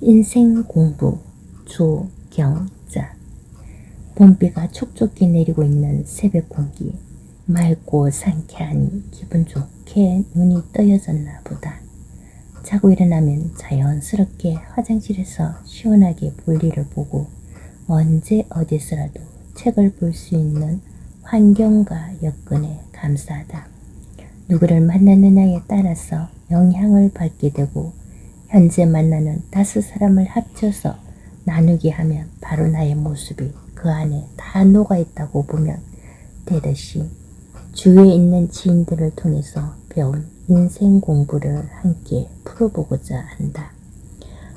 인생 공부 조경자. 봄비가 촉촉히 내리고 있는 새벽 공기. 맑고 상쾌하니 기분 좋게 눈이 떠여졌나 보다. 자고 일어나면 자연스럽게 화장실에서 시원하게 볼일을 보고 언제 어디서라도 책을 볼 수 있는 환경과 여건에 감사하다. 누구를 만나느냐에 따라서 영향을 받게 되고 현재 만나는 5사람을 합쳐서 나누게 하면 바로 나의 모습이 그 안에 다 녹아있다고 보면 되듯이 주위에 있는 지인들을 통해서 배운 인생 공부를 함께 풀어보고자 한다.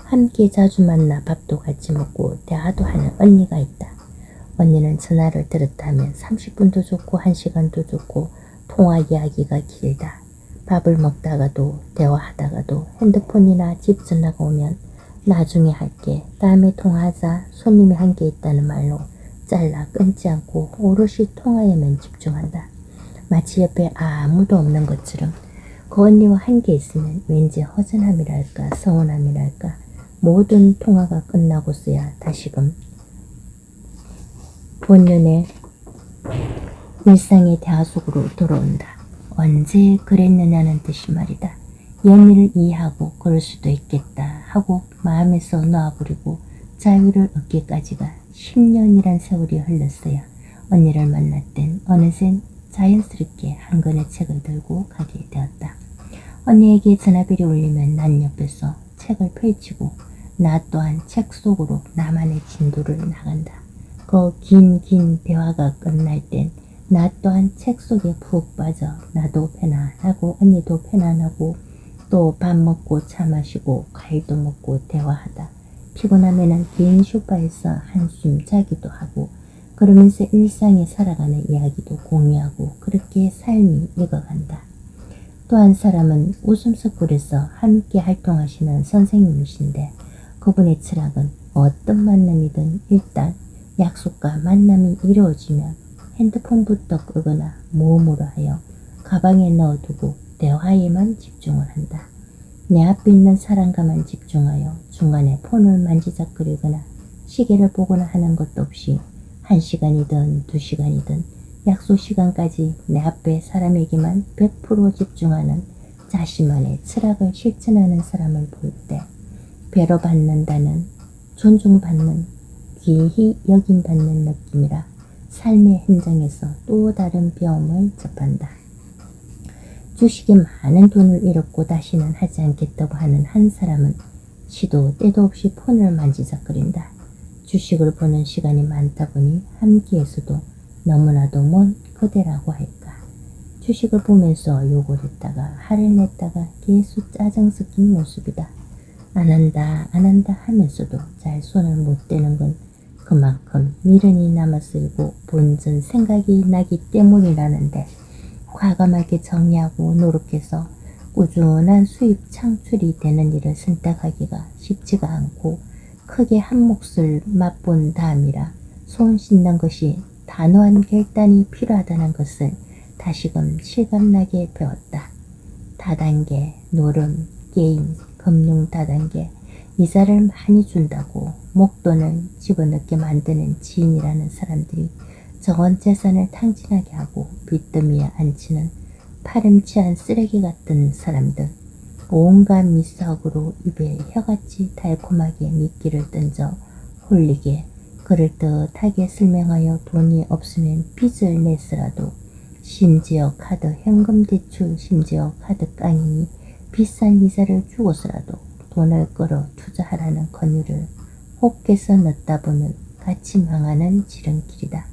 함께 자주 만나 밥도 같이 먹고 대화도 하는 언니가 있다. 언니는 전화를 들었다 하면 30분도 좋고 1시간도 좋고 통화 이야기가 길다. 밥을 먹다가도 대화하다가도 핸드폰이나 집 전화가 오면 나중에 할게, 다음에 통화하자, 손님이 한 게 있다는 말로 잘라 끊지 않고 오롯이 통화에만 집중한다. 마치 옆에 아무도 없는 것처럼. 그 언니와 한 게 있으면 왠지 허전함이랄까 서운함이랄까 모든 통화가 끝나고서야 다시금 본연의 일상의 대화 속으로 돌아온다. 언제 그랬느냐는 뜻이 말이다. 연희를 이해하고 그럴 수도 있겠다 하고 마음에서 놓아버리고 자유를 얻기까지가 10년이란 세월이 흘렀어야 언니를 만날 땐 어느새 자연스럽게 한 권의 책을 들고 가게 되었다. 언니에게 전화벨이 울리면 난 옆에서 책을 펼치고 나 또한 책 속으로 나만의 진도를 나간다. 그 긴 대화가 끝날 땐 나 또한 책 속에 푹 빠져 나도 편안하고 언니도 편안하고 또 밥 먹고 차 마시고 과일도 먹고 대화하다 피곤하면은 긴 소파에서 한숨 자기도 하고 그러면서 일상에 살아가는 이야기도 공유하고 그렇게 삶이 익어간다. 또 한 사람은 웃음석굴에서 함께 활동하시는 선생님이신데 그분의 철학은 어떤 만남이든 일단 약속과 만남이 이루어지면 핸드폰부터 끄거나 모음으로 하여 가방에 넣어두고 대화에만 집중을 한다. 내 앞에 있는 사람과만 집중하여 중간에 폰을 만지작거리거나 시계를 보거나 하는 것도 없이 1시간이든 2시간이든 약속 시간까지 내 앞에 사람에게만 100% 집중하는 자신만의 철학을 실천하는 사람을 볼 때 배려받는다는 존중받는 귀히 여김받는 느낌이라 삶의 현장에서 또 다른 배움을 접한다. 주식에 많은 돈을 잃었고 다시는 하지 않겠다고 하는 한 사람은 시도 때도 없이 폰을 만지작거린다. 주식을 보는 시간이 많다 보니 함께해서도 너무나도 먼 그대라고 할까. 주식을 보면서 욕을 했다가 화를 냈다가 계속 짜증 섞인 모습이다. 안 한다 하면서도 잘 손을 못 대는 건 그만큼 미련이 남아쓰이고 본전 생각이 나기 때문이라는데 과감하게 정리하고 노력해서 꾸준한 수입 창출이 되는 일을 선택하기가 쉽지가 않고 크게 한 몫을 맛본 다음이라 손 씻는 것이 단호한 결단이 필요하다는 것을 다시금 실감나게 배웠다. 다단계, 노름, 게임, 금융 다단계, 이자를 많이 준다고 목돈을 집어넣게 만드는 지인이라는 사람들이 적은 재산을 탕진하게 하고 빚더미에 앉히는 파렴치한 쓰레기 같은 사람들, 온갖 미사학으로 입에 혀같이 달콤하게 미끼를 던져 홀리게 그럴듯하게 설명하여 돈이 없으면 빚을 내서라도 심지어 카드 현금 대출 심지어 카드 깡이니 비싼 이자를 주고서라도 돈을 끌어 투자하라는 권유를 혹해서 넣다 보면 같이 망하는 지름길이다.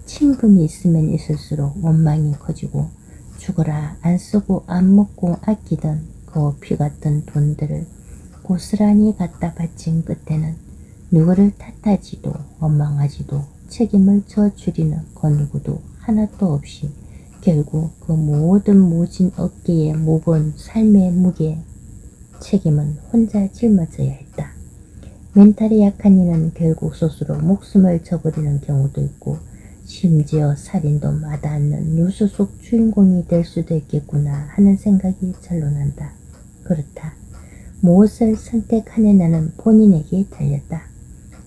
친분이 있으면 있을수록 원망이 커지고 죽어라 안 쓰고 안 먹고 아끼던 그 피같던 돈들을 고스란히 갖다 바친 끝에는 누구를 탓하지도 원망하지도 책임을 져주리는 그 누구도 하나도 없이 결국 그 모든 모진 어깨에 무거운 삶의 무게 책임은 혼자 짊어져야 했다. 멘탈이 약한 이는 결국 스스로 목숨을 저버리는 경우도 있고 심지어 살인도 마다않는 뉴스 속 주인공이 될 수도 있겠구나 하는 생각이 절로 난다. 그렇다. 무엇을 선택하느냐는 본인에게 달렸다.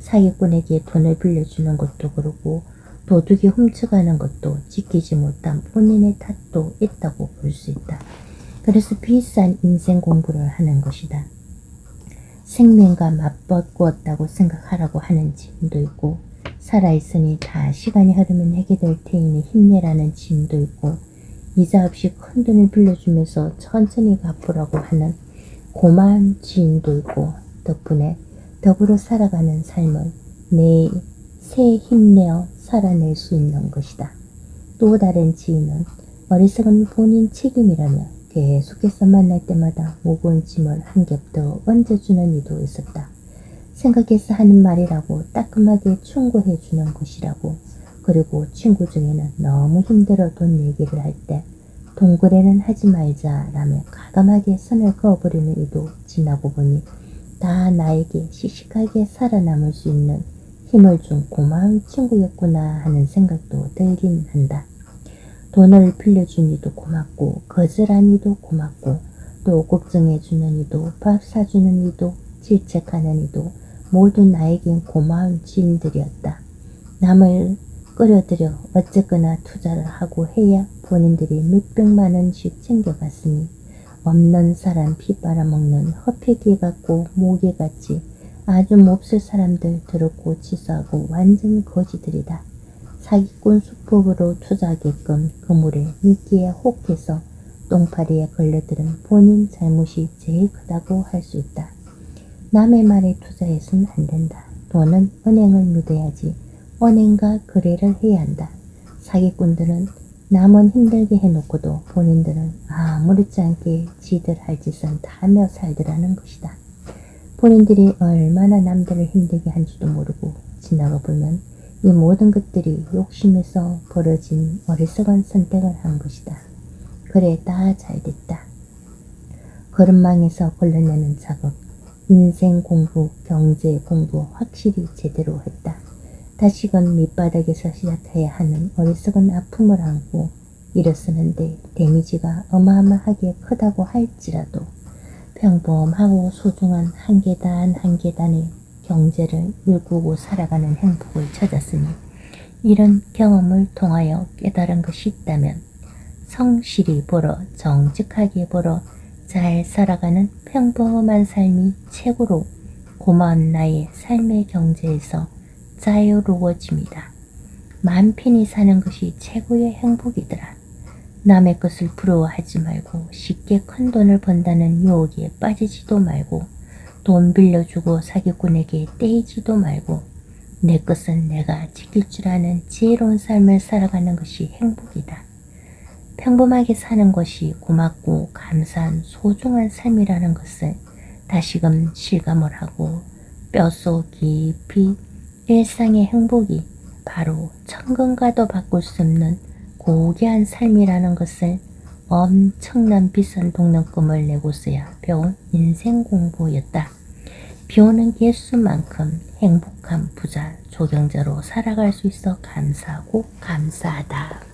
사기꾼에게 돈을 빌려주는 것도 그러고 도둑이 훔쳐가는 것도 지키지 못한 본인의 탓도 있다고 볼 수 있다. 그래서 비싼 인생 공부를 하는 것이다. 생명과 맞바꾸었다고 생각하라고 하는 짐도 있고, 살아있으니 다 시간이 흐르면 해결될 테니 힘내라는 짐도 있고, 이자 없이 큰 돈을 빌려주면서 천천히 갚으라고 하는 고마운 지인도 있고, 덕분에 더불어 살아가는 삶을 새 힘내어 살아낼 수 있는 것이다. 또 다른 지인은 어리석은 본인 책임이라며 계속해서 만날 때마다 무거운 짐을 한 겹 더 얹어주는 이도 있었다. 생각해서 하는 말이라고 따끔하게 충고해 주는 것이라고. 그리고 친구 중에는 너무 힘들어 돈 얘기를 할 때 동거래는 하지 말자라며 가감하게 선을 그어버리는 이도 지나고 보니 다 나에게 씩씩하게 살아남을 수 있는 힘을 준 고마운 친구였구나 하는 생각도 들긴 한다. 돈을 빌려준 이도 고맙고, 거절한 이도 고맙고, 또 걱정해 주는 이도, 밥 사주는 이도, 질책하는 이도 모두 나에겐 고마운 지인들이었다. 남을 끌어들여 어쨌거나 투자를 하고 해야 본인들이 몇백만 원씩 챙겨갔으니 없는 사람 피 빨아먹는 허폐기 같고 모기같이 아주 몹쓸 사람들 더럽고 치사하고 완전 거지들이다. 사기꾼 수법으로 투자하게끔 그물에 미끼에 혹해서 똥파리에 걸려들은 본인 잘못이 제일 크다고 할 수 있다. 남의 말에 투자해서는 안 된다. 돈은 은행을 믿어야지 은행과 거래를 해야 한다. 사기꾼들은 남은 힘들게 해놓고도 본인들은 아무렇지 않게 지들 할 짓은 다 하며 살더라는 것이다. 본인들이 얼마나 남들을 힘들게 한지도 모르고 지나가 보면 이 모든 것들이 욕심에서 벌어진 어리석은 선택을 한 것이다. 그래, 다 잘됐다. 거름망에서 걸러내는 작업, 인생 공부, 경제 공부 확실히 제대로 했다. 다시금 밑바닥에서 시작해야 하는 어리석은 아픔을 안고 일어서는데 데미지가 어마어마하게 크다고 할지라도 평범하고 소중한 한 계단 한 계단의 경제를 일구고 살아가는 행복을 찾았으니 이런 경험을 통하여 깨달은 것이 있다면 성실히 벌어 정직하게 벌어 잘 살아가는 평범한 삶이 최고로 고마운 나의 삶의 경제에서 자유로워집니다. 마음 편히 사는 것이 최고의 행복이더라. 남의 것을 부러워하지 말고 쉽게 큰 돈을 번다는 유혹에 빠지지도 말고 돈 빌려주고 사기꾼에게 떼이지도 말고 내 것은 내가 지킬 줄 아는 지혜로운 삶을 살아가는 것이 행복이다. 평범하게 사는 것이 고맙고 감사한 소중한 삶이라는 것을 다시금 실감을 하고 뼛속 깊이 일상의 행복이 바로 천금과도 바꿀 수 없는 고귀한 삶이라는 것을 엄청난 비싼 동력금을 내고서야 배운 인생 공부였다. 비오는 개수만큼 행복한 부자 조경자로 살아갈 수 있어 감사하고 감사하다.